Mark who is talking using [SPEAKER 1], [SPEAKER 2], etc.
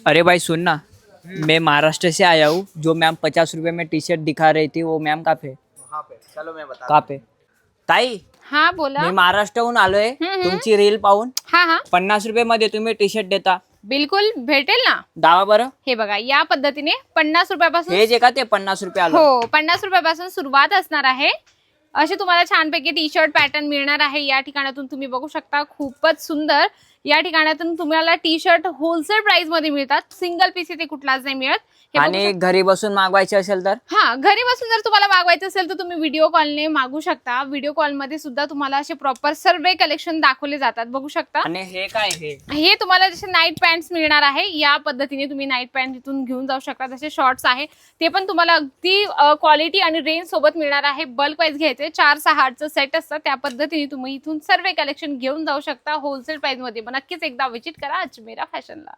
[SPEAKER 1] अरे भाई सुन ना, मैं महाराष्ट्र से आया हूँ। जो मैम 50 रुपए में टी शर्ट दिखा रही थी वो मैम कहाँ पे?
[SPEAKER 2] वहाँ पे चलो मैं बता
[SPEAKER 1] कहाँ पे? ताई,
[SPEAKER 3] हा बोला.
[SPEAKER 1] मी महाराष्ट्रहून आलोय.
[SPEAKER 3] हम्म.
[SPEAKER 1] तुमची रील पाहून
[SPEAKER 3] हा हा
[SPEAKER 1] 50 रुपये मध्ये तुम्ही टी शर्ट देता.
[SPEAKER 3] बिलकुल भेटेल ना.
[SPEAKER 1] दावा बरं.
[SPEAKER 3] हे बघा या पद्धतीने 50 रुपयापासून
[SPEAKER 1] हे जे का ते 50 रुपये आलं.
[SPEAKER 3] हो 50 रुपयापासून सुरुवात असणार आहे. असे तुम्हाला छानपैकी टी शर्ट पॅटर्न मिळणार आहे. या ठिकाणातून तुम्ही बघू शकता खूपच सुंदर. या ठिकाणातून तुम्हाला टी शर्ट होलसेल प्राइस मध्ये मिळतात. सिंगल पीस इथे कुठलाच नाही मिळत. हे बघू
[SPEAKER 1] आणि घरी बसून मागवायचे असेल तर
[SPEAKER 3] हा घरी बसून जर तुम्हाला मागवायचं असेल तर तुम्ही व्हिडिओ कॉलने मागू शकता. व्हिडिओ कॉलमध्ये सुद्धा तुम्हाला असे प्रॉपर सर्व कलेक्शन दाखवले जातात. बघू शकता.
[SPEAKER 1] आणि हे काय
[SPEAKER 3] हे तुम्हाला जसे नाईट पॅन्ट्स मिळणार आहे. या पद्धतीने तुम्ही नाईट पॅन्ट इथून घेऊन जाऊ शकता. जसे शॉर्ट्स आहे ते पण तुम्हाला अगदी क्वालिटी आणि रेंज सोबत मिळणार आहे. बल्क वाईज घ्यायचे 4-6 सेट असतात. त्या पद्धतीने तुम्ही इथून सर्व कलेक्शन घेऊन जाऊ शकता होलसेल प्राइस मध्ये. नक्कीच एकदा व्हिजिट करा अजमेरा फॅशनला.